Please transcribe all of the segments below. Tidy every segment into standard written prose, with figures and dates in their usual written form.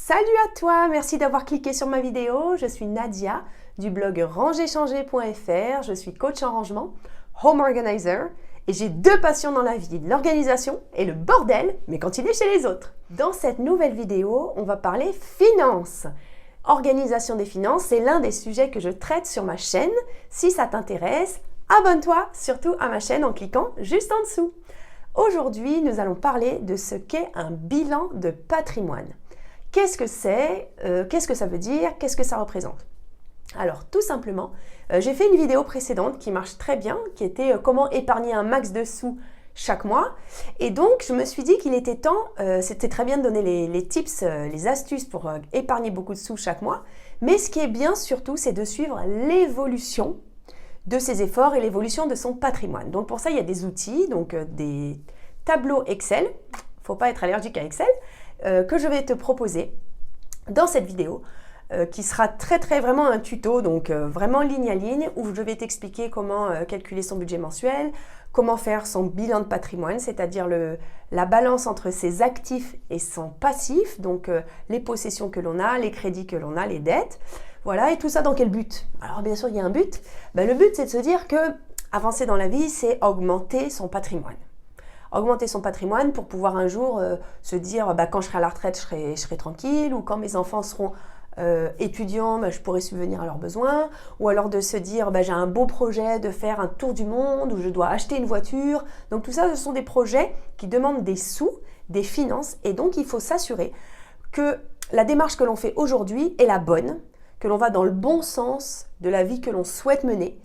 Salut à toi, merci d'avoir cliqué sur ma vidéo. Je suis Nadia du blog rangerchanger.fr. Je suis coach en rangement, home organizer et j'ai deux passions dans la vie, l'organisation et le bordel, mais quand il est chez les autres. Dans cette nouvelle vidéo, on va parler finances. Organisation des finances, c'est l'un des sujets que je traite sur ma chaîne. Si ça t'intéresse, abonne-toi surtout à ma chaîne en cliquant juste en dessous. Aujourd'hui, nous allons parler de ce qu'est un bilan de patrimoine. Qu'est-ce que c'est? Qu'est-ce que ça veut dire? Qu'est-ce que ça représente? Alors, tout simplement, j'ai fait une vidéo précédente qui marche très bien, qui était comment épargner un max de sous chaque mois. Et donc, je me suis dit qu'il était temps, c'était très bien de donner les tips, les astuces pour épargner beaucoup de sous chaque mois. Mais ce qui est bien surtout, c'est de suivre l'évolution de ses efforts et l'évolution de son patrimoine. Donc, pour ça, il y a des outils, donc des tableaux Excel. Il ne faut pas être allergique à Excel. Que je vais te proposer dans cette vidéo qui sera très vraiment un tuto, donc vraiment ligne à ligne, où je vais t'expliquer comment calculer son budget mensuel, comment faire son bilan de patrimoine, c'est-à-dire la balance entre ses actifs et son passif, donc les possessions que l'on a, les crédits que l'on a, les dettes, voilà, et tout ça dans quel but? Alors bien sûr il y a un but, le but c'est de se dire que avancer dans la vie c'est augmenter son patrimoine. Augmenter son patrimoine pour pouvoir un jour se dire quand je serai à la retraite, je serai tranquille, ou quand mes enfants seront étudiants, je pourrai subvenir à leurs besoins, ou alors de se dire j'ai un beau projet de faire un tour du monde, ou je dois acheter une voiture. Donc tout ça, ce sont des projets qui demandent des sous, des finances, et donc il faut s'assurer que la démarche que l'on fait aujourd'hui est la bonne, que l'on va dans le bon sens de la vie que l'on souhaite mener.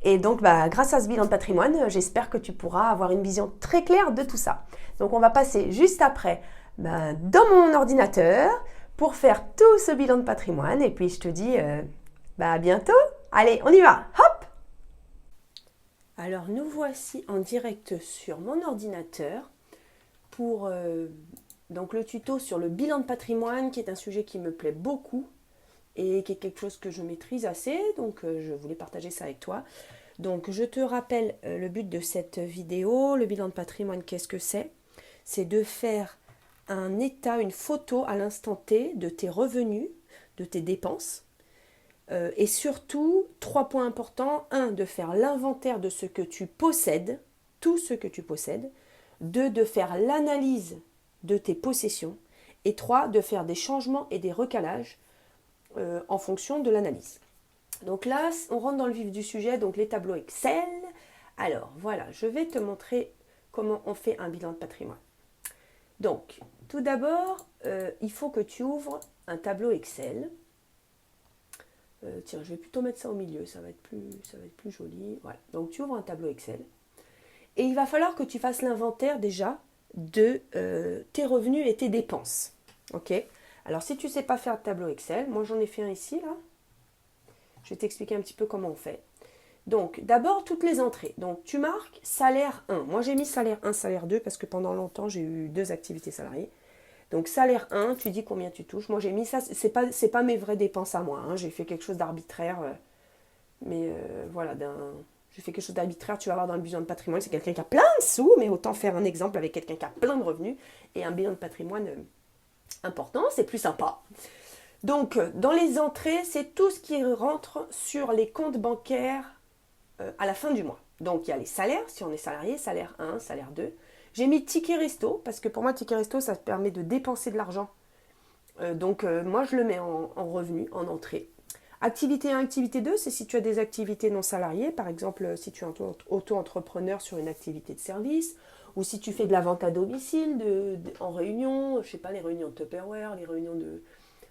Et donc, grâce à ce bilan de patrimoine, j'espère que tu pourras avoir une vision très claire de tout ça. Donc, on va passer juste après dans mon ordinateur pour faire tout ce bilan de patrimoine. Et puis, je te dis à bientôt. Allez, on y va. Hop! Alors, nous voici en direct sur mon ordinateur pour donc le tuto sur le bilan de patrimoine, qui est un sujet qui me plaît beaucoup et qui est quelque chose que je maîtrise assez, donc je voulais partager ça avec toi. Donc je te rappelle le but de cette vidéo, le bilan de patrimoine, qu'est-ce que c'est? C'est de faire un état, une photo à l'instant T de tes revenus, de tes dépenses, et surtout, 3 points importants. 1, de faire l'inventaire de ce que tu possèdes, tout ce que tu possèdes. 2, de faire l'analyse de tes possessions. Et 3, de faire des changements et des recalages en fonction de l'analyse. Donc là, on rentre dans le vif du sujet, donc les tableaux Excel. Alors voilà, je vais te montrer comment on fait un bilan de patrimoine. Donc, tout d'abord, il faut que tu ouvres un tableau Excel. Tiens, je vais plutôt mettre ça au milieu, ça va être plus joli. Voilà. Donc tu ouvres un tableau Excel. Et il va falloir que tu fasses l'inventaire déjà de tes revenus et tes dépenses. Ok ? Alors, si tu ne sais pas faire de tableau Excel, moi j'en ai fait un ici, là. Je vais t'expliquer un petit peu comment on fait. Donc, d'abord, toutes les entrées. Donc, tu marques salaire 1. Moi, j'ai mis salaire 1, salaire 2, parce que pendant longtemps, j'ai eu 2 activités salariées. Donc, salaire 1, tu dis combien tu touches. Moi, j'ai mis ça, c'est pas mes vraies dépenses à moi. Hein. J'ai fait quelque chose d'arbitraire. Voilà, j'ai fait quelque chose d'arbitraire, tu vas voir dans le bilan de patrimoine. C'est quelqu'un qui a plein de sous, mais autant faire un exemple avec quelqu'un qui a plein de revenus. Et un bilan de patrimoine important, c'est plus sympa. Donc, dans les entrées, c'est tout ce qui rentre sur les comptes bancaires à la fin du mois. Donc, il y a les salaires, si on est salarié, salaire 1, salaire 2. J'ai mis ticket resto, parce que pour moi, ticket resto, ça permet de dépenser de l'argent. Moi, je le mets en revenu, en entrée. Activité 1, activité 2, c'est si tu as des activités non salariées. Par exemple, si tu es auto-entrepreneur sur une activité de service, ou si tu fais de la vente à domicile en réunion, je sais pas, les réunions de Tupperware, les réunions de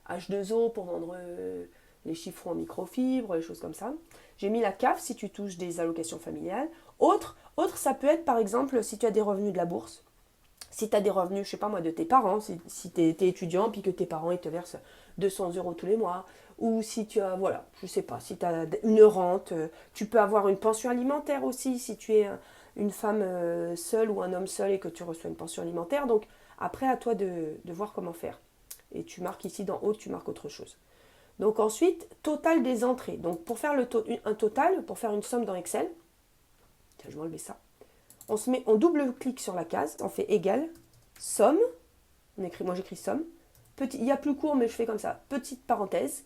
H2O pour vendre les chiffrons en microfibre, les choses comme ça. J'ai mis la CAF si tu touches des allocations familiales. Autre, ça peut être par exemple si tu as des revenus de la bourse. Si tu as des revenus, je sais pas moi, de tes parents, si tu es étudiant puis que tes parents ils te versent 200 € tous les mois, ou si tu as, voilà, je sais pas, si tu as une rente, tu peux avoir une pension alimentaire aussi si tu es une femme seule ou un homme seul et que tu reçois une pension alimentaire. Donc après, à toi de voir comment faire. Et tu marques ici d'en haut, tu marques autre chose. Donc ensuite, total des entrées. Donc pour faire un total, pour faire une somme dans Excel, tiens, je vais enlever ça. On double-clique sur la case, on fait égal, somme, moi j'écris somme, il y a plus court, mais je fais comme ça, petite parenthèse.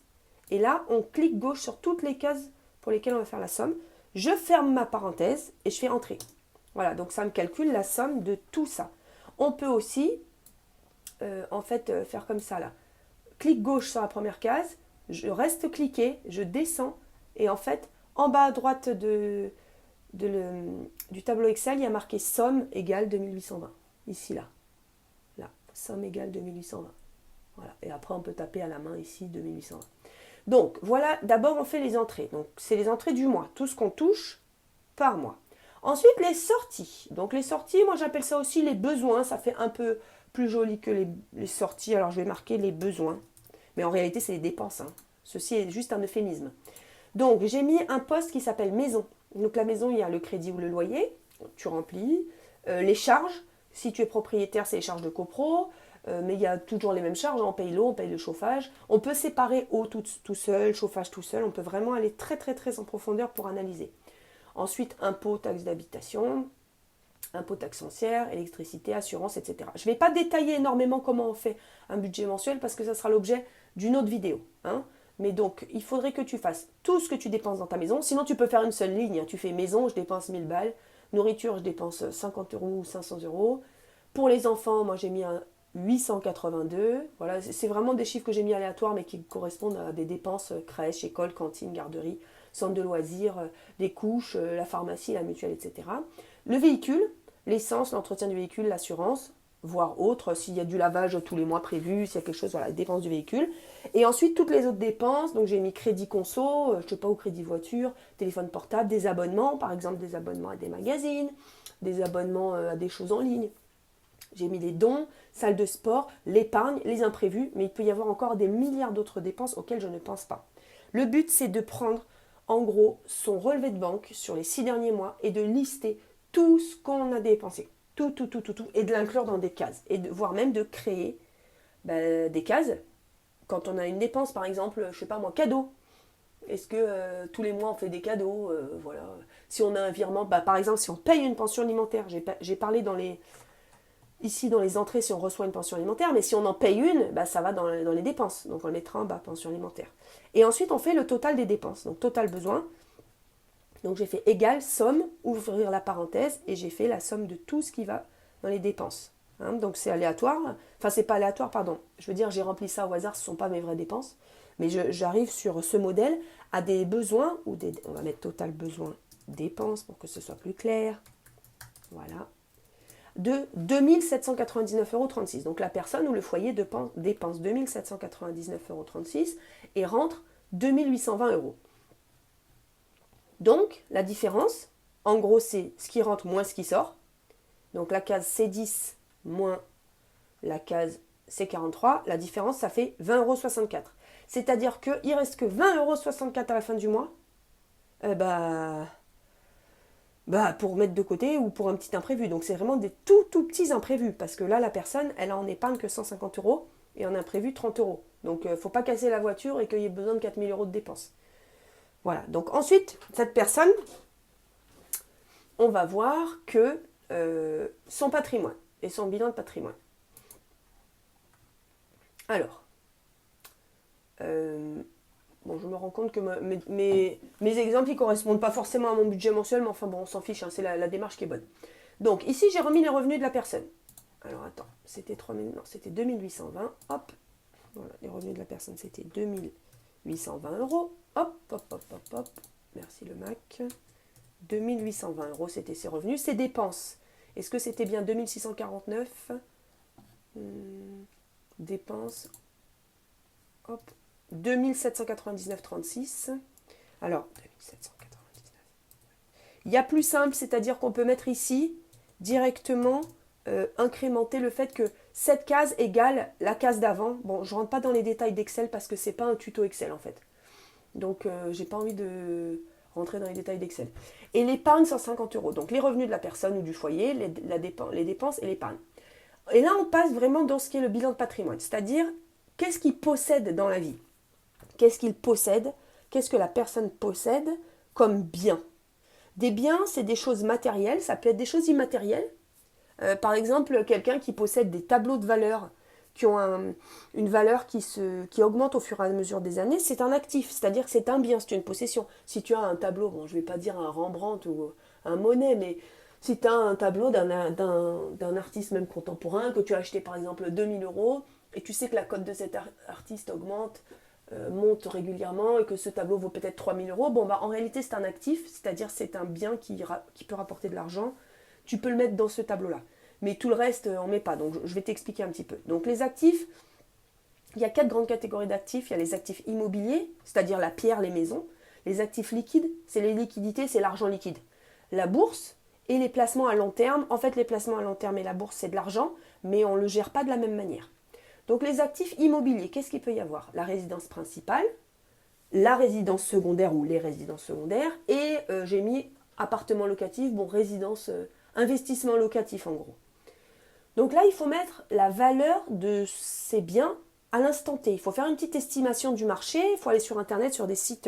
Et là, on clique gauche sur toutes les cases pour lesquelles on va faire la somme. Je ferme ma parenthèse et je fais entrer. Voilà, donc ça me calcule la somme de tout ça. On peut aussi, faire comme ça là. Clic gauche sur la première case, je reste cliqué, je descends et en fait, en bas à droite du tableau Excel, il y a marqué somme égale 2820. Ici, là. Là, somme égale 2820. Voilà. Et après, on peut taper à la main ici 2820. Donc, voilà, d'abord, on fait les entrées. Donc, c'est les entrées du mois, tout ce qu'on touche par mois. Ensuite, les sorties. Donc, les sorties, moi, j'appelle ça aussi les besoins. Ça fait un peu plus joli que les sorties. Alors, je vais marquer les besoins. Mais en réalité, c'est les dépenses. Hein. Ceci est juste un euphémisme. Donc, j'ai mis un poste qui s'appelle maison. Donc, la maison, il y a le crédit ou le loyer. Tu remplis. Les charges. Si tu es propriétaire, c'est les charges de copro. Mais il y a toujours les mêmes charges. On paye l'eau, on paye le chauffage. On peut séparer eau tout seul, chauffage tout seul. On peut vraiment aller très, très, très en profondeur pour analyser. Ensuite, impôts, taxes d'habitation, impôts, taxes foncières, électricité, assurance, etc. Je ne vais pas détailler énormément comment on fait un budget mensuel parce que ça sera l'objet d'une autre vidéo. Hein. Mais donc, il faudrait que tu fasses tout ce que tu dépenses dans ta maison. Sinon, tu peux faire une seule ligne. Tu fais maison, je dépense 1000 balles. Nourriture, je dépense 50 euros ou 500 euros. Pour les enfants, moi, j'ai mis un 882. Voilà, c'est vraiment des chiffres que j'ai mis aléatoires, mais qui correspondent à des dépenses crèche, école, cantine, garderie, centre de loisirs, les couches, la pharmacie, la mutuelle, etc. Le véhicule, l'essence, l'entretien du véhicule, l'assurance, voire autre, s'il y a du lavage tous les mois prévu, s'il y a quelque chose, voilà, les dépenses du véhicule. Et ensuite, toutes les autres dépenses, donc j'ai mis crédit conso, je sais pas, ou crédit voiture, téléphone portable, des abonnements, par exemple des abonnements à des magazines, des abonnements à des choses en ligne. J'ai mis les dons, salle de sport, l'épargne, les imprévus, mais il peut y avoir encore des milliards d'autres dépenses auxquelles je ne pense pas. Le but, c'est de prendre, en gros, son relevé de banque sur les 6 derniers mois et de lister tout ce qu'on a dépensé. Tout, et de l'inclure dans des cases. Et voire même de créer des cases. Quand on a une dépense, par exemple, je sais pas moi, cadeau. Est-ce que tous les mois on fait des cadeaux voilà. Si on a un virement, par exemple, si on paye une pension alimentaire, j'ai parlé ici dans les entrées si on reçoit une pension alimentaire, mais si on en paye une, ça va dans les dépenses. Donc on le mettra en bas, pension alimentaire. Et ensuite on fait le total des dépenses, donc total besoin. Donc j'ai fait égal, somme, ouvrir la parenthèse, et j'ai fait la somme de tout ce qui va dans les dépenses. Hein, donc c'est aléatoire, enfin c'est pas aléatoire, pardon. Je veux dire, j'ai rempli ça au hasard, ce ne sont pas mes vraies dépenses. Mais j'arrive sur ce modèle à des besoins, on va mettre total besoin dépenses pour que ce soit plus clair. Voilà. De 2799,36 €. Donc la personne ou le foyer dépense 2799,36 € et rentre 2820 €. Donc, la différence, en gros, c'est ce qui rentre moins ce qui sort. Donc, la case C10 moins la case C43, la différence, ça fait 20,64 €. C'est-à-dire qu'il ne reste que 20,64 € à la fin du mois pour mettre de côté ou pour un petit imprévu. Donc, c'est vraiment des tout petits imprévus. Parce que là, la personne, elle a en épargne que 150 € et en imprévu 30 €. Donc, il ne faut pas casser la voiture et qu'il y ait besoin de 4000 € de dépenses. Voilà, donc ensuite, cette personne, on va voir que son patrimoine et son bilan de patrimoine. Alors, je me rends compte que mes exemples ne correspondent pas forcément à mon budget mensuel, mais enfin bon, on s'en fiche, hein, c'est la démarche qui est bonne. Donc ici, j'ai remis les revenus de la personne. Alors attends, c'était 2820, hop, voilà, les revenus de la personne, c'était 2820 €. Hop. Merci le Mac. 2820 €, c'était ses revenus. Ses dépenses. Est-ce que c'était bien 2649 dépenses. Hop. 2799,36. Alors, 2799. Il y a plus simple, c'est-à-dire qu'on peut mettre ici directement incrémenter le fait que cette case égale la case d'avant. Bon, je ne rentre pas dans les détails d'Excel parce que ce n'est pas un tuto Excel en fait. Donc, j'ai pas envie de rentrer dans les détails d'Excel. Et l'épargne, 150 €. Donc, les revenus de la personne ou du foyer, les dépenses et l'épargne. Et là, on passe vraiment dans ce qui est le bilan de patrimoine. C'est-à-dire, qu'est-ce qu'il possède dans la vie? Qu'est-ce qu'il possède? Qu'est-ce que la personne possède comme bien? Des biens, c'est des choses matérielles. Ça peut être des choses immatérielles. Par exemple, quelqu'un qui possède des tableaux de valeur qui ont une valeur qui augmente au fur et à mesure des années, c'est un actif, c'est-à-dire que c'est un bien, c'est une possession. Si tu as un tableau, bon, je ne vais pas dire un Rembrandt ou un Monet, mais si tu as un tableau d'un artiste même contemporain que tu as acheté par exemple 2000 euros et tu sais que la cote de cet artiste augmente, monte régulièrement et que ce tableau vaut peut-être 3000 euros, bon, bah, en réalité c'est un actif, c'est-à-dire c'est un bien qui peut rapporter de l'argent, tu peux le mettre dans ce tableau-là. Mais tout le reste, on ne met pas. Donc, je vais t'expliquer un petit peu. Donc, les actifs, il y a 4 grandes catégories d'actifs. Il y a les actifs immobiliers, c'est-à-dire la pierre, les maisons. Les actifs liquides, c'est les liquidités, c'est l'argent liquide. La bourse et les placements à long terme. En fait, les placements à long terme et la bourse, c'est de l'argent, mais on ne le gère pas de la même manière. Donc, les actifs immobiliers, qu'est-ce qu'il peut y avoir? La résidence principale, la résidence secondaire ou les résidences secondaires, et j'ai mis appartement locatif, bon, résidence, investissement locatif en gros. Donc là, il faut mettre la valeur de ces biens à l'instant T. Il faut faire une petite estimation du marché. Il faut aller sur Internet, sur des sites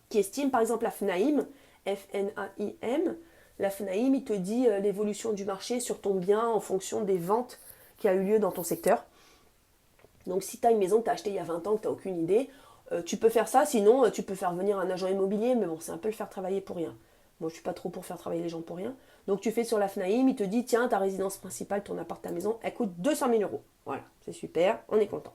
qui estiment, par exemple la FNAIM, F-N-A-I-M. La FNAIM, il te dit l'évolution du marché sur ton bien en fonction des ventes qui a eu lieu dans ton secteur. Donc si tu as une maison que tu as achetée il y a 20 ans, que tu n'as aucune idée, tu peux faire ça. Sinon, tu peux faire venir un agent immobilier, mais bon, c'est un peu le faire travailler pour rien. Moi, je ne suis pas trop pour faire travailler les gens pour rien. Donc, tu fais sur la FNAIM, il te dit, tiens, ta résidence principale, ton appart, ta maison, elle coûte 200 000 euros. Voilà, c'est super, on est content.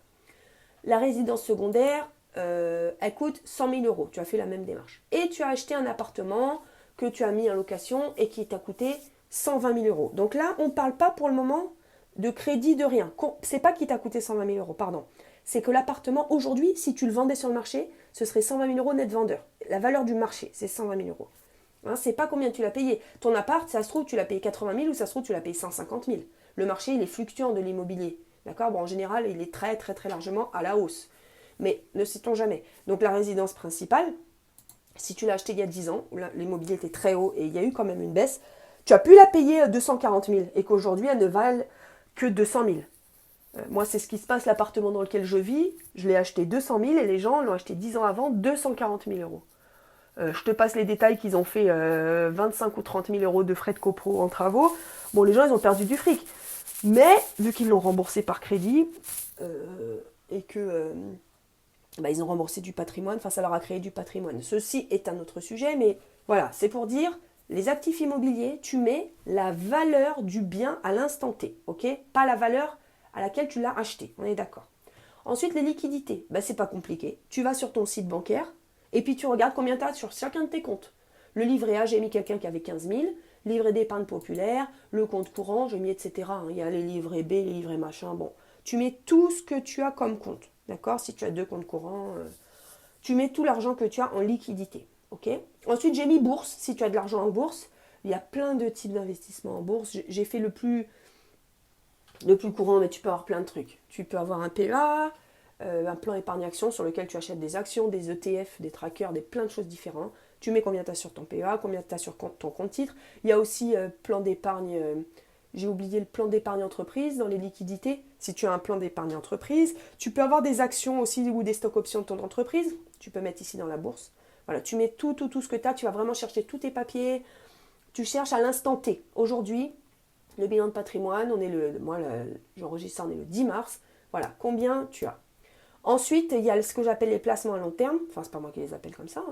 La résidence secondaire, elle coûte 100 000 euros. Tu as fait la même démarche. Et tu as acheté un appartement que tu as mis en location et qui t'a coûté 120 000 euros. Donc là, on ne parle pas pour le moment de crédit de rien. C'est pas qui t'a coûté 120 000 euros, pardon. C'est que l'appartement, aujourd'hui, si tu le vendais sur le marché, ce serait 120 000 euros net vendeur. La valeur du marché, c'est 120 000 euros. Hein, c'est pas combien tu l'as payé. Ton appart, ça se trouve, tu l'as payé 80 000 ou ça se trouve, tu l'as payé 150 000. Le marché, il est fluctuant de l'immobilier. D'accord? Bon, en général, il est très, très, très largement à la hausse. Mais ne sait-on jamais. Donc, la résidence principale, si tu l'as acheté il y a 10 ans, où l'immobilier était très haut et il y a eu quand même une baisse, tu as pu la payer 240 000 et qu'aujourd'hui, elle ne vale que 200 000. Moi, c'est ce qui se passe, l'appartement dans lequel je vis. Je l'ai acheté 200 000 et les gens l'ont acheté 10 ans avant 240 000 euros. Je te passe les détails qu'ils ont fait 25 ou 30 000 euros de frais de copro en travaux. Bon, les gens, ils ont perdu du fric. Mais, vu qu'ils l'ont remboursé par crédit, et que ils ont remboursé du patrimoine, enfin, ça leur a créé du patrimoine. Ceci est un autre sujet, mais voilà, c'est pour dire, les actifs immobiliers, tu mets la valeur du bien à l'instant T, ok? Pas la valeur à laquelle tu l'as acheté, on est d'accord. Ensuite, les liquidités, c'est pas compliqué. Tu vas sur ton site bancaire, et puis tu regardes combien tu as sur chacun de tes comptes. Le livret A, j'ai mis quelqu'un qui avait 15 000. Livret d'épargne populaire, le compte courant, j'ai mis etc. Il y a les livrets B, les livrets machin. Bon, tu mets tout ce que tu as comme compte. D'accord? Si tu as 2 comptes courants, tu mets tout l'argent que tu as en liquidité. Ok? Ensuite, j'ai mis bourse. Si tu as de l'argent en bourse, il y a plein de types d'investissements en bourse. J'ai fait le plus courant, mais tu peux avoir plein de trucs. Tu peux avoir un PEA, un plan épargne-action sur lequel tu achètes des actions, des ETF, des trackers, plein de choses différentes. Tu mets combien tu as sur ton PEA, combien tu as sur ton compte titre. Il y a aussi plan d'épargne, j'ai oublié le plan d'épargne entreprise dans les liquidités. Si tu as un plan d'épargne entreprise, tu peux avoir des actions aussi ou des stocks options de ton entreprise. Tu peux mettre ici dans la bourse. Voilà, tu mets tout ce que tu as. Tu vas vraiment chercher tous tes papiers. Tu cherches à l'instant T. Aujourd'hui, le bilan de patrimoine, j'enregistre ça, on est le 10 mars. Voilà, combien tu as. Ensuite, il y a ce que j'appelle les placements à long terme. Enfin, c'est pas moi qui les appelle comme ça.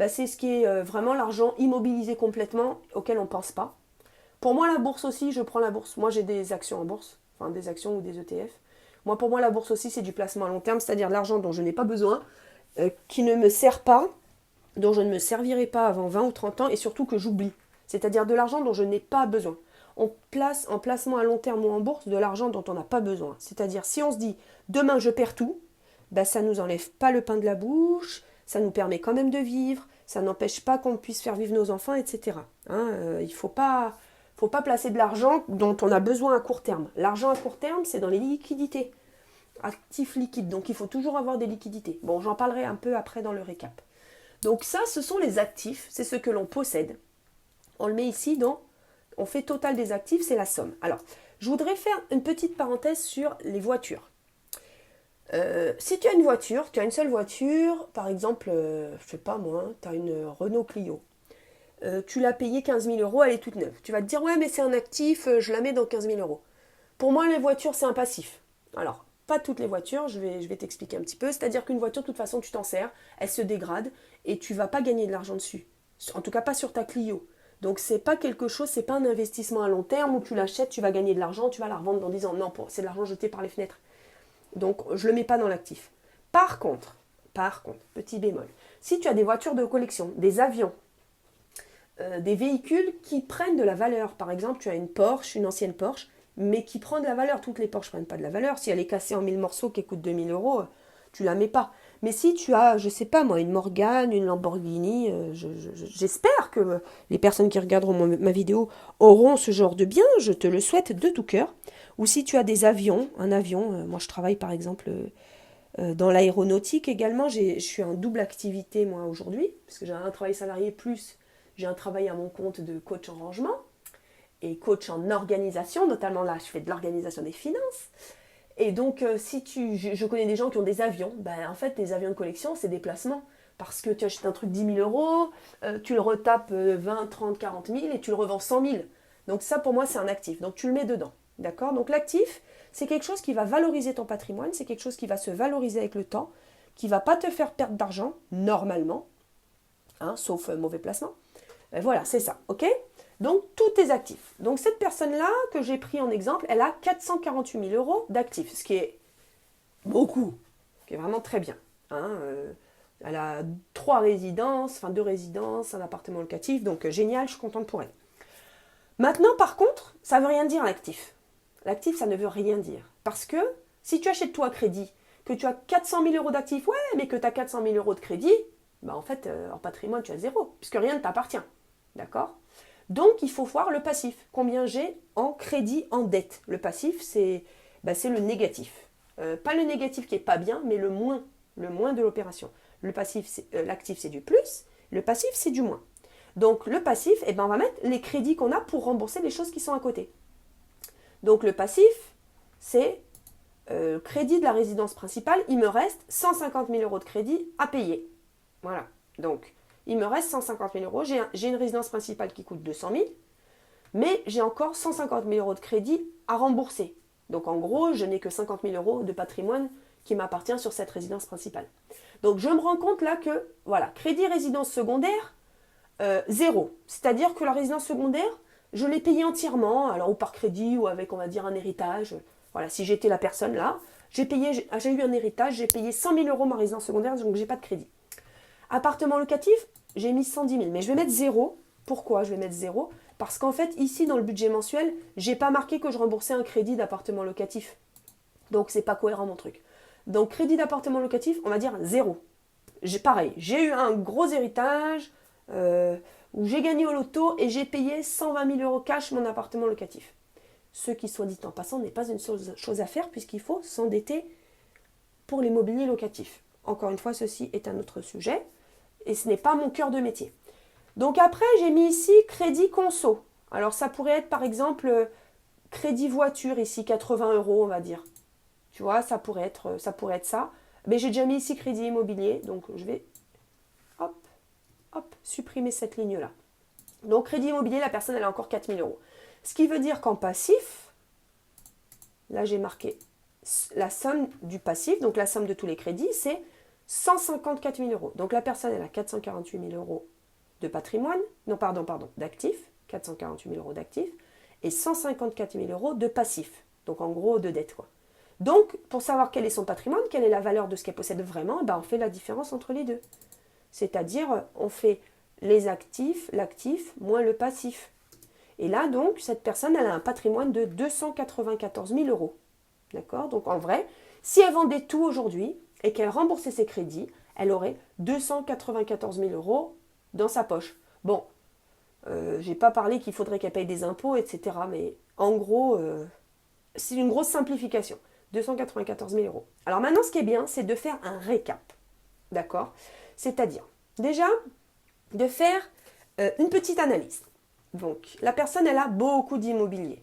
C'est ce qui est vraiment l'argent immobilisé complètement, auquel on ne pense pas. Pour moi, la bourse aussi, je prends la bourse. Moi, j'ai des actions en bourse, enfin des actions ou des ETF. Pour moi, la bourse aussi, c'est du placement à long terme, c'est-à-dire de l'argent dont je n'ai pas besoin, qui ne me sert pas, dont je ne me servirai pas avant 20 ou 30 ans, et surtout que j'oublie. C'est-à-dire de l'argent dont je n'ai pas besoin. On place en placement à long terme ou en bourse de l'argent dont on n'a pas besoin. C'est-à-dire, si on se dit, demain je perds tout, ça ne nous enlève pas le pain de la bouche, ça nous permet quand même de vivre, ça n'empêche pas qu'on puisse faire vivre nos enfants, etc. Il ne faut pas placer de l'argent dont on a besoin à court terme. L'argent à court terme, c'est dans les liquidités, actifs liquides, donc il faut toujours avoir des liquidités. Bon, j'en parlerai un peu après dans le récap. Donc ça, ce sont les actifs, c'est ce que l'on possède. On le met ici on fait total des actifs, c'est la somme. Alors, je voudrais faire une petite parenthèse sur les voitures. Si tu as une voiture, tu as une seule voiture, par exemple, je sais pas moi, tu as une Renault Clio. Tu l'as payée 15 000 euros, elle est toute neuve. Tu vas te dire, ouais, mais c'est un actif, je la mets dans 15 000 euros. Pour moi, les voitures, c'est un passif. Alors, pas toutes les voitures, je vais t'expliquer un petit peu. C'est-à-dire qu'une voiture, de toute façon, tu t'en sers, elle se dégrade et tu vas pas gagner de l'argent dessus. En tout cas, pas sur ta Clio. Donc, c'est pas quelque chose, c'est pas un investissement à long terme où tu l'achètes, tu vas gagner de l'argent, tu vas la revendre en disant non, c'est de l'argent jeté par les fenêtres. Donc, je le mets pas dans l'actif. Par contre, petit bémol, si tu as des voitures de collection, des avions, des véhicules qui prennent de la valeur, par exemple, tu as une Porsche, une ancienne Porsche, mais qui prend de la valeur. Toutes les Porsche ne prennent pas de la valeur. Si elle est cassée en 1000 morceaux qui coûte 2000 euros, tu la mets pas. Mais si tu as, je sais pas moi, une Morgane, une Lamborghini, j'espère que les personnes qui regarderont ma vidéo auront ce genre de bien, je te le souhaite de tout cœur. Ou si tu as des avions, un avion, moi je travaille par exemple dans l'aéronautique également, je suis en double activité moi aujourd'hui, parce que j'ai un travail salarié plus j'ai un travail à mon compte de coach en rangement et coach en organisation, notamment là je fais de l'organisation des finances. Et donc je connais des gens qui ont des avions, en fait les avions de collection c'est des placements. Parce que tu achètes un truc 10 000 euros, tu le retapes 20, 30, 40 000 et tu le revends 100 000. Donc ça pour moi c'est un actif, donc tu le mets dedans. D'accord? Donc l'actif, c'est quelque chose qui va valoriser ton patrimoine, c'est quelque chose qui va se valoriser avec le temps, qui ne va pas te faire perdre d'argent, normalement, hein, sauf mauvais placement. Voilà, c'est ça, ok? Donc, tous tes actifs. Donc, cette personne-là, que j'ai pris en exemple, elle a 448 000 euros d'actifs, ce qui est beaucoup, ce qui est vraiment très bien. Hein, elle a 2 résidences, un appartement locatif, donc génial, je suis contente pour elle. Maintenant, par contre, ça ne veut rien dire l'actif. L'actif, ça ne veut rien dire. Parce que si tu achètes toi à crédit, que tu as 400 000 euros d'actifs, ouais, mais que tu as 400 000 euros de crédit, en fait, en patrimoine, tu as 0, puisque rien ne t'appartient. D'accord? Donc, il faut voir le passif. Combien j'ai en crédit, en dette. Le passif, c'est le négatif. Pas le négatif qui est pas bien, mais le moins de l'opération. Le passif, l'actif, c'est du plus. Le passif, c'est du moins. Donc, le passif, on va mettre les crédits qu'on a pour rembourser les choses qui sont à côté. Donc, le passif, c'est crédit de la résidence principale. Il me reste 150 000 euros de crédit à payer. Voilà. Donc, il me reste 150 000 euros. J'ai une résidence principale qui coûte 200 000, mais j'ai encore 150 000 euros de crédit à rembourser. Donc, en gros, je n'ai que 50 000 euros de patrimoine qui m'appartient sur cette résidence principale. Donc, je me rends compte là que, voilà, crédit résidence secondaire, 0. C'est-à-dire que la résidence secondaire, je l'ai payée entièrement, alors ou par crédit ou avec, on va dire, un héritage. Voilà, si j'étais la personne là, j'ai eu un héritage, j'ai payé 100 000 euros ma résidence secondaire, donc j'ai pas de crédit. Appartement locatif, j'ai mis 110 000, mais je vais mettre 0. Pourquoi je vais mettre 0? Parce qu'en fait, ici, dans le budget mensuel, j'ai pas marqué que je remboursais un crédit d'appartement locatif. Donc, c'est pas cohérent mon truc. Donc, crédit d'appartement locatif, on va dire 0. Pareil, j'ai eu un gros héritage où j'ai gagné au loto et j'ai payé 120 000 euros cash mon appartement locatif. Ce qui, soit dit en passant, n'est pas une chose à faire puisqu'il faut s'endetter pour l'immobilier locatif. Encore une fois, ceci est un autre sujet. Et ce n'est pas mon cœur de métier. Donc après, j'ai mis ici crédit conso. Alors ça pourrait être par exemple crédit voiture ici, 80 euros on va dire. Tu vois, ça pourrait être ça. Mais j'ai déjà mis ici crédit immobilier, donc je vais supprimer cette ligne-là. Donc crédit immobilier, la personne elle a encore 4 000 euros. Ce qui veut dire qu'en passif, là j'ai marqué la somme du passif, donc la somme de tous les crédits, c'est 154 000 euros. Donc la personne, elle a 448 000 euros de patrimoine, d'actifs, 448 000 euros d'actifs, et 154 000 euros de passifs, donc en gros de dette, quoi. Donc, pour savoir quel est son patrimoine, quelle est la valeur de ce qu'elle possède vraiment, on fait la différence entre les deux. C'est-à-dire, on fait les actifs, l'actif, moins le passif. Et là, donc, cette personne, elle a un patrimoine de 294 000 euros. D'accord? Donc, en vrai, si elle vendait tout aujourd'hui, et qu'elle remboursait ses crédits, elle aurait 294 000 euros dans sa poche. Bon, j'ai pas parlé qu'il faudrait qu'elle paye des impôts, etc. Mais en gros, c'est une grosse simplification. 294 000 euros. Alors maintenant, ce qui est bien, c'est de faire un récap. D'accord? C'est-à-dire, déjà, de faire une petite analyse. Donc, la personne, elle a beaucoup d'immobilier.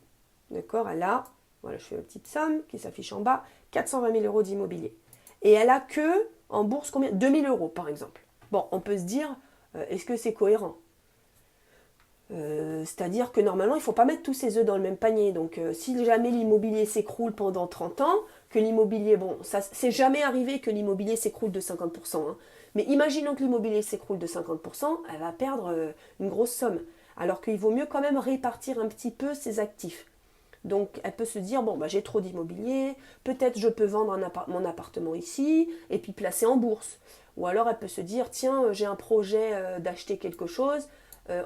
D'accord? Elle a, voilà, je fais une petite somme qui s'affiche en bas, 420 000 euros d'immobilier. Et elle a que, en bourse, combien? 2 000 euros, par exemple. Bon, on peut se dire, est-ce que c'est cohérent? C'est-à-dire que normalement, il ne faut pas mettre tous ses œufs dans le même panier. Donc, si jamais l'immobilier s'écroule pendant 30 ans, que l'immobilier, bon, ça c'est jamais arrivé que l'immobilier s'écroule de 50%, hein. Mais imaginons que l'immobilier s'écroule de 50%, elle va perdre une grosse somme. Alors qu'il vaut mieux quand même répartir un petit peu ses actifs. Donc elle peut se dire, bon, bah, j'ai trop d'immobilier, peut-être je peux vendre mon appartement ici et puis placer en bourse. Ou alors elle peut se dire, tiens, j'ai un projet d'acheter quelque chose,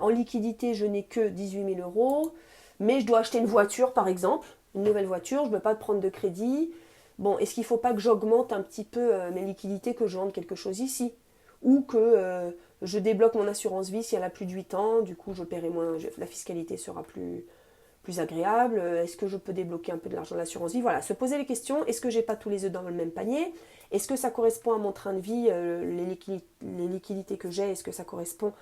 en liquidité je n'ai que 18 000 euros, mais je dois acheter une voiture par exemple, une nouvelle voiture, je ne peux pas prendre de crédit. Bon, est-ce qu'il ne faut pas que j'augmente un petit peu mes liquidités, que je vende quelque chose ici? Ou que je débloque mon assurance vie si elle a plus de 8 ans, du coup je paierai moins, la fiscalité sera plus agréable. Est-ce que je peux débloquer un peu de l'argent de l'assurance vie? Voilà, se poser les questions. Est-ce que j'ai pas tous les œufs dans le même panier? Est-ce que ça correspond à mon train de vie, les liquidités que j'ai? Est-ce que ça correspond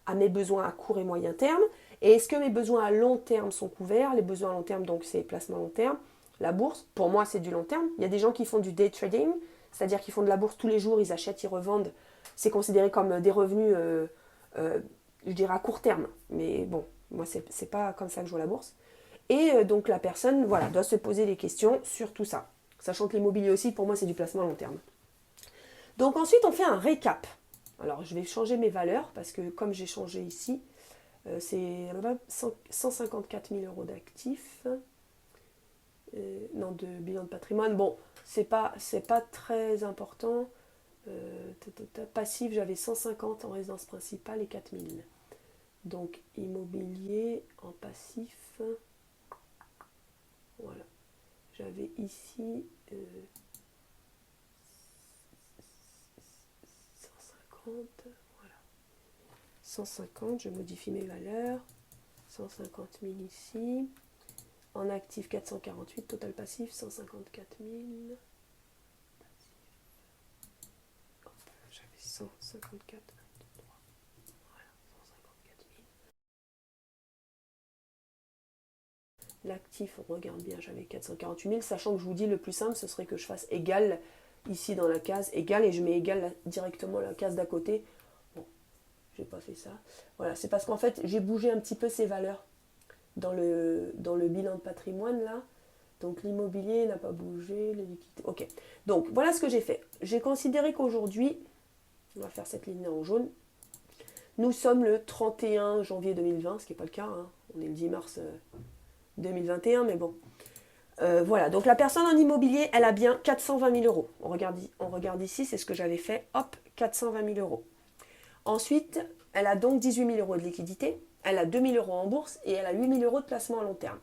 à mes besoins à court et moyen terme? Et est-ce que mes besoins à long terme sont couverts? Les besoins à long terme, donc c'est placement long terme. La bourse, pour moi, c'est du long terme. Il y a des gens qui font du day trading, c'est-à-dire qu'ils font de la bourse tous les jours, ils achètent, ils revendent. C'est considéré comme des revenus, je dirais, à court terme. Mais bon, moi, c'est pas comme ça que je vois la bourse. Et donc la personne, voilà, doit se poser des questions sur tout ça. Sachant que l'immobilier aussi, pour moi, c'est du placement à long terme. Donc ensuite, on fait un récap. Alors, je vais changer mes valeurs, parce que comme j'ai changé ici, c'est 154 000 euros d'actifs. Non, de bilan de patrimoine. Bon, c'est pas très important. Passif, j'avais 150 en résidence principale et 4 000. Donc, immobilier en passif. Voilà. J'avais ici 150. Voilà. 150, je modifie mes valeurs. 150 000 ici. En actif 448, total passif 154 000. Hop, j'avais 154. Voilà, 154 000. L'actif, on regarde bien, j'avais 448 000, sachant que je vous dis le plus simple, ce serait que je fasse égal ici dans la case, égal, et je mets égal directement à la case d'à côté. Bon, j'ai pas fait ça. Voilà, c'est parce qu'en fait, j'ai bougé un petit peu ces valeurs dans le bilan de patrimoine là. Donc l'immobilier n'a pas bougé, les liquidités. Ok, donc voilà ce que j'ai fait. J'ai considéré qu'aujourd'hui, on va faire cette ligne en jaune, nous sommes le 31 janvier 2020, ce qui n'est pas le cas, hein. On est le 10 mars 2021, mais bon. Voilà, donc la personne en immobilier, elle a bien 420 000 euros. On regarde ici, c'est ce que j'avais fait. Hop, 420 000 euros. Ensuite, elle a donc 18 000 euros de liquidité, elle a 2 000 euros en bourse et elle a 8 000 euros de placement à long terme.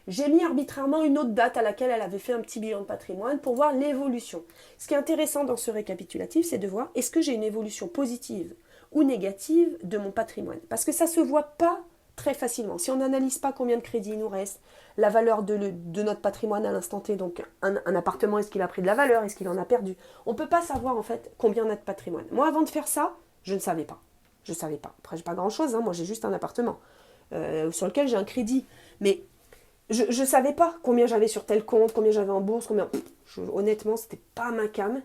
J'ai mis arbitrairement une autre date à laquelle elle avait fait un petit bilan de patrimoine pour voir l'évolution. Ce qui est intéressant dans ce récapitulatif, c'est de voir est-ce que j'ai une évolution positive ou négative de mon patrimoine. Parce que ça ne se voit pas très facilement. Si on n'analyse pas combien de crédits il nous reste, la valeur de notre patrimoine à l'instant T, donc un appartement, est-ce qu'il a pris de la valeur, est-ce qu'il en a perdu? On ne peut pas savoir en fait combien on a de patrimoine. Moi, avant de faire ça, je ne savais pas. Je ne savais pas. Après, j'ai pas grand-chose, hein. Moi, j'ai juste un appartement sur lequel j'ai un crédit. Mais je ne savais pas combien j'avais sur tel compte, combien j'avais en bourse, combien... honnêtement, c'était pas ma came.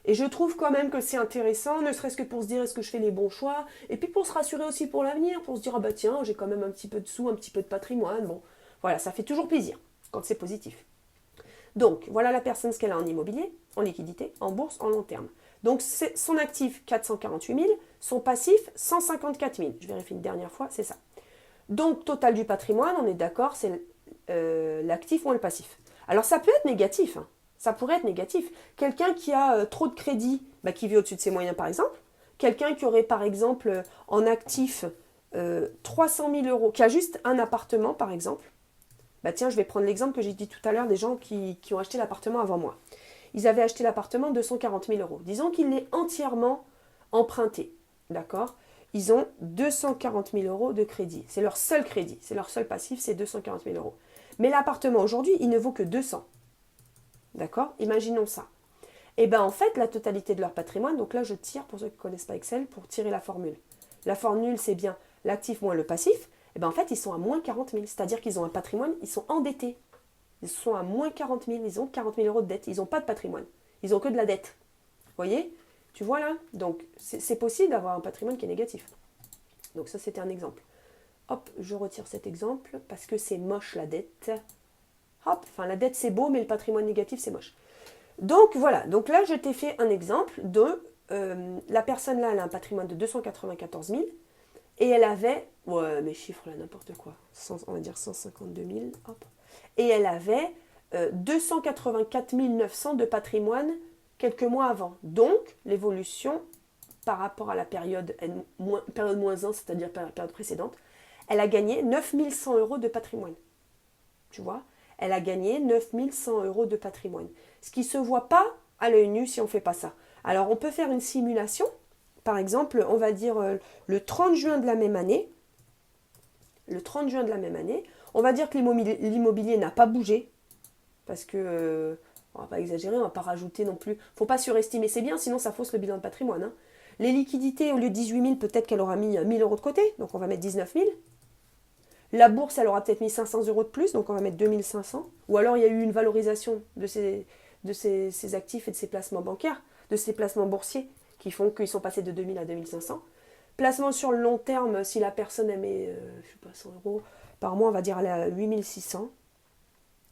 Et je trouve quand même que c'est intéressant, ne serait-ce que pour se dire est-ce que je fais les bons choix, et puis pour se rassurer aussi pour l'avenir, pour se dire ah bah tiens, j'ai quand même un petit peu de sous, un petit peu de patrimoine. Bon, voilà, ça fait toujours plaisir quand c'est positif. Donc, voilà la personne ce qu'elle a en immobilier, en liquidité, en bourse, en long terme. Donc, c'est son actif 448 000, son passif 154 000. Je vérifie une dernière fois, c'est ça. Donc, total du patrimoine, on est d'accord, c'est l'actif ou le passif. Alors, ça peut être négatif, hein. Ça pourrait être négatif. Quelqu'un qui a trop de crédit, bah, qui vit au-dessus de ses moyens, par exemple. Quelqu'un qui aurait, par exemple, en actif 300 000 euros, qui a juste un appartement, par exemple. Bah tiens, je vais prendre l'exemple que j'ai dit tout à l'heure des gens qui ont acheté l'appartement avant moi. Ils avaient acheté l'appartement 240 000 euros. Disons qu'il l'est entièrement emprunté, d'accord? Ils ont 240 000 euros de crédit. C'est leur seul crédit, c'est leur seul passif, c'est 240 000 euros. Mais l'appartement aujourd'hui, il ne vaut que 200. D'accord? Imaginons ça. Et bien en fait, la totalité de leur patrimoine, donc là je tire, pour ceux qui ne connaissent pas Excel, pour tirer la formule. La formule, c'est bien l'actif moins le passif. Et bien en fait, ils sont à moins 40 000. C'est-à-dire qu'ils ont un patrimoine, ils sont endettés. Ils sont à moins 40 000, ils ont 40 000 euros de dette. Ils n'ont pas de patrimoine. Ils n'ont que de la dette. Vous voyez? Tu vois là? Donc, c'est possible d'avoir un patrimoine qui est négatif. Donc ça, c'était un exemple. Hop, je retire cet exemple parce que c'est moche la dette. Hop, enfin la dette c'est beau, mais le patrimoine négatif c'est moche. Donc voilà, donc là je t'ai fait un exemple de la personne là, elle a un patrimoine de 294 000 et elle avait, ouais mes chiffres là n'importe quoi, on va dire 152 000, hop, et elle avait 284 900 de patrimoine quelques mois avant. Donc l'évolution par rapport à la période moins 1, c'est-à-dire la période précédente, elle a gagné 9 100 euros de patrimoine. Tu vois, elle a gagné 9 100 euros de patrimoine. Ce qui ne se voit pas à l'œil nu si on ne fait pas ça. Alors, on peut faire une simulation. Par exemple, on va dire le 30 juin de la même année. Le 30 juin de la même année, on va dire que l'immobilier n'a pas bougé. Parce que, on ne va pas exagérer, on ne va pas rajouter non plus. Il ne faut pas surestimer, c'est bien, sinon ça fausse le bilan de patrimoine. Hein. Les liquidités, au lieu de 18 000, peut-être qu'elle aura mis 1 000 euros de côté. Donc, on va mettre 19 000. La bourse, elle aura peut-être mis 500 euros de plus, donc on va mettre 2500. Ou alors il y a eu une valorisation de ces actifs et de ces placements bancaires, de ces placements boursiers, qui font qu'ils sont passés de 2000 à 2500. Placement sur le long terme, si la personne elle met, je sais pas, 100 euros par mois, on va dire elle est à 8600.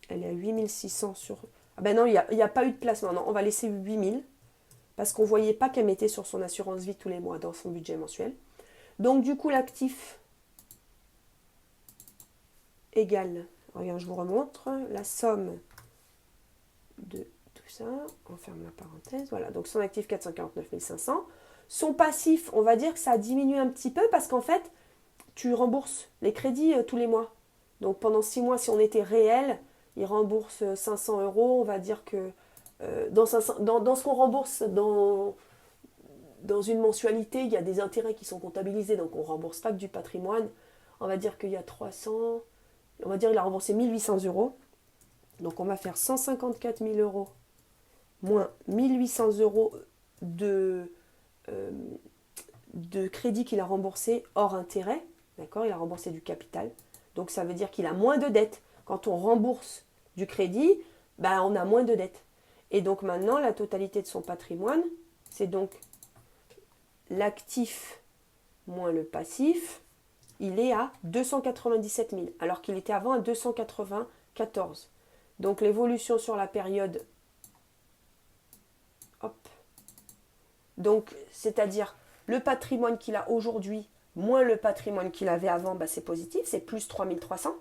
Elle est à 8600 sur... Ah ben non, il n'y a pas eu de placement. Non, on va laisser 8000, parce qu'on ne voyait pas qu'elle mettait sur son assurance vie tous les mois dans son budget mensuel. Donc du coup, l'actif égale, regarde, je vous remontre, la somme de tout ça, on ferme la parenthèse, voilà, donc son actif 449 500, son passif, on va dire que ça a diminué un petit peu parce qu'en fait, tu rembourses les crédits tous les mois. Donc pendant 6 mois, si on était réel, il rembourse 500 euros, on va dire que dans ce qu'on rembourse dans une mensualité, il y a des intérêts qui sont comptabilisés, donc on ne rembourse pas que du patrimoine, on va dire qu'il y a 300... On va dire qu'il a remboursé 1800 euros. Donc on va faire 154 000 euros moins 1800 euros de crédit qu'il a remboursé hors intérêt. D'accord, il a remboursé du capital. Donc ça veut dire qu'il a moins de dettes. Quand on rembourse du crédit, ben on a moins de dettes. Et donc maintenant, la totalité de son patrimoine, c'est donc l'actif moins le passif. Il est à 297 000, alors qu'il était avant à 294. Donc l'évolution sur la période, hop, donc c'est-à-dire le patrimoine qu'il a aujourd'hui, moins le patrimoine qu'il avait avant, bah, c'est positif, c'est plus 3300,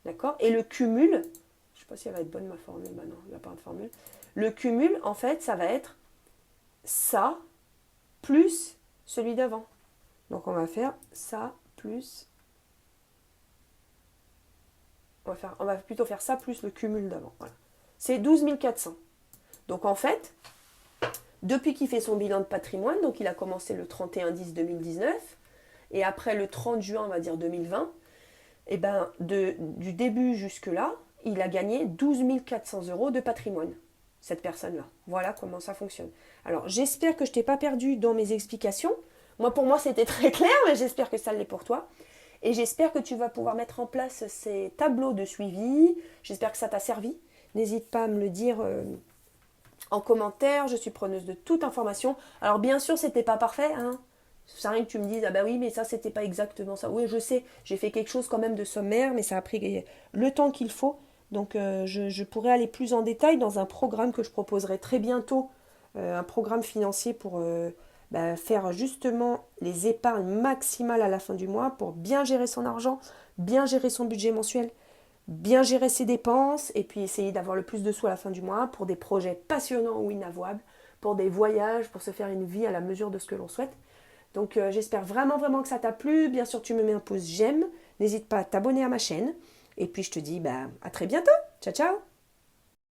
d'accord. Et le cumul, je ne sais pas si elle va être bonne ma formule, bah non, il n'y a pas de formule. Le cumul, en fait, ça va être ça plus celui d'avant. Donc on va faire ça plus... On va plutôt faire ça plus le cumul d'avant. Voilà. C'est 12 400. Donc en fait, depuis qu'il fait son bilan de patrimoine, donc il a commencé le 31-10-2019, et après le 30 juin, on va dire 2020, et ben du début jusque-là, il a gagné 12 400 euros de patrimoine, cette personne-là. Voilà comment ça fonctionne. Alors j'espère que je ne t'ai pas perdu dans mes explications. Pour moi, c'était très clair, mais j'espère que ça l'est pour toi. Et j'espère que tu vas pouvoir mettre en place ces tableaux de suivi. J'espère que ça t'a servi. N'hésite pas à me le dire en commentaire. Je suis preneuse de toute information. Alors bien sûr, c'était pas parfait. Hein. Ça rien que tu me dises, ah bah oui, mais ça, c'était pas exactement ça. Oui, je sais, j'ai fait quelque chose quand même de sommaire, mais ça a pris le temps qu'il faut. Donc je pourrais aller plus en détail dans un programme que je proposerai très bientôt. Un programme financier pour... faire justement les épargnes maximales à la fin du mois pour bien gérer son argent, bien gérer son budget mensuel, bien gérer ses dépenses et puis essayer d'avoir le plus de sous à la fin du mois pour des projets passionnants ou inavouables, pour des voyages, pour se faire une vie à la mesure de ce que l'on souhaite. Donc j'espère vraiment que ça t'a plu. Bien sûr, tu me mets un pouce j'aime. N'hésite pas à t'abonner à ma chaine. Et puis je te dis à très bientôt. Ciao, ciao.